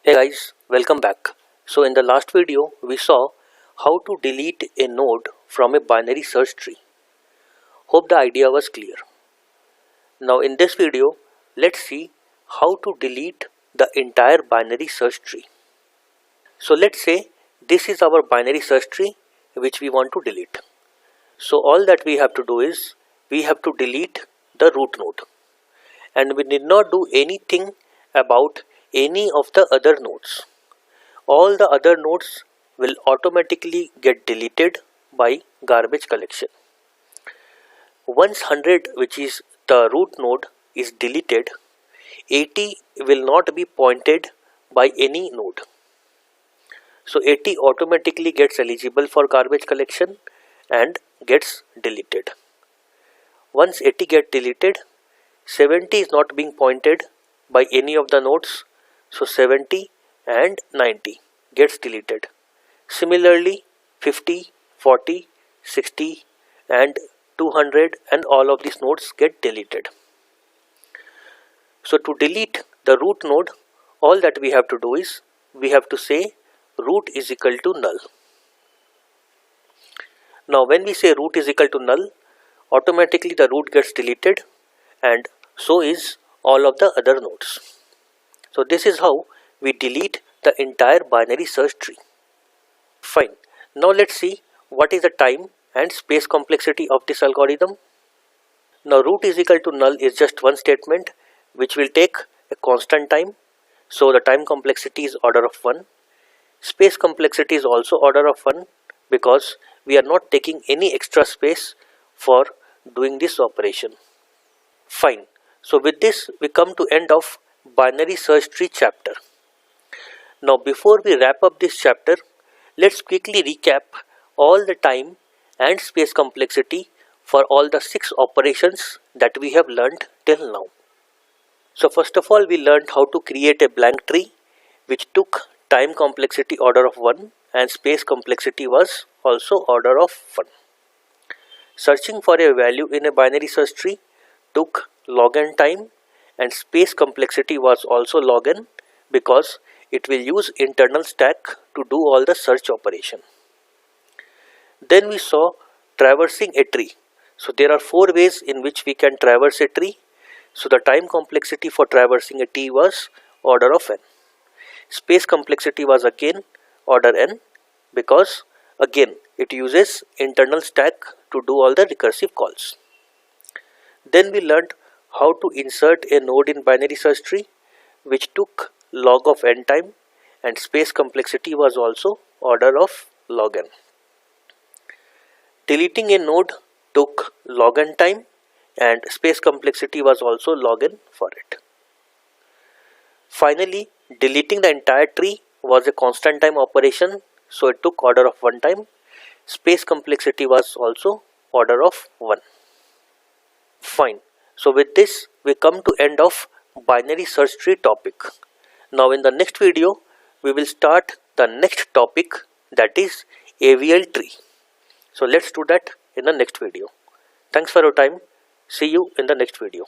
Hey guys, welcome back. So in the last video, we saw how to delete a node from a binary search tree. Hope the idea was clear. Now in this video, let's see how to delete the entire binary search tree. So let's say this is our binary search tree which we want to delete. So all that we have to do is we have to delete the root node, and we need not do anything about any of the other nodes. All the other nodes will automatically get deleted by garbage collection. Once 100, which is the root node, is deleted, 80 will not be pointed by any node. So 80 automatically gets eligible for garbage collection and gets deleted. Once 80 gets deleted, 70 is not being pointed by any of the nodes, so 70 and 90 gets deleted. Similarly, 50, 40, 60 and 200 and all of these nodes get deleted. So to delete the root node, all that we have to do is we have to say root is equal to null. Now when we say root is equal to null, automatically the root gets deleted and so is all of the other nodes. So this is how we delete the entire binary search tree. Fine. Now let's see what is the time and space complexity of this algorithm. Now root is equal to null is just one statement which will take a constant time. So the time complexity is order of 1. Space complexity is also order of 1 because we are not taking any extra space for doing this operation. Fine. So with this we come to end of binary search tree chapter. Now before we wrap up this chapter, let's quickly recap all the time and space complexity for all the 6 operations that we have learned till now. So first of all, we learned how to create a blank tree which took time complexity order of 1 and space complexity was also order of 1. Searching for a value in a binary search tree took log n time and space complexity was also log n because it will use internal stack to do all the search operation. Then we saw traversing a tree. So there are 4 ways in which we can traverse a tree. So the time complexity for traversing a tree was order of n. Space complexity was again order n because again it uses internal stack to do all the recursive calls. Then we learned how to insert a node in binary search tree which took log of n time and space complexity was also order of log n. Deleting a node took log n time and space complexity was also log n for it. Finally, deleting the entire tree was a constant time operation, so it took order of 1 time. Space complexity was also order of 1. Fine. So with this we come to end of binary search tree topic. Now in the next video we will start the next topic, that is AVL tree. So let's do that in the next video. Thanks for your time. See you in the next video.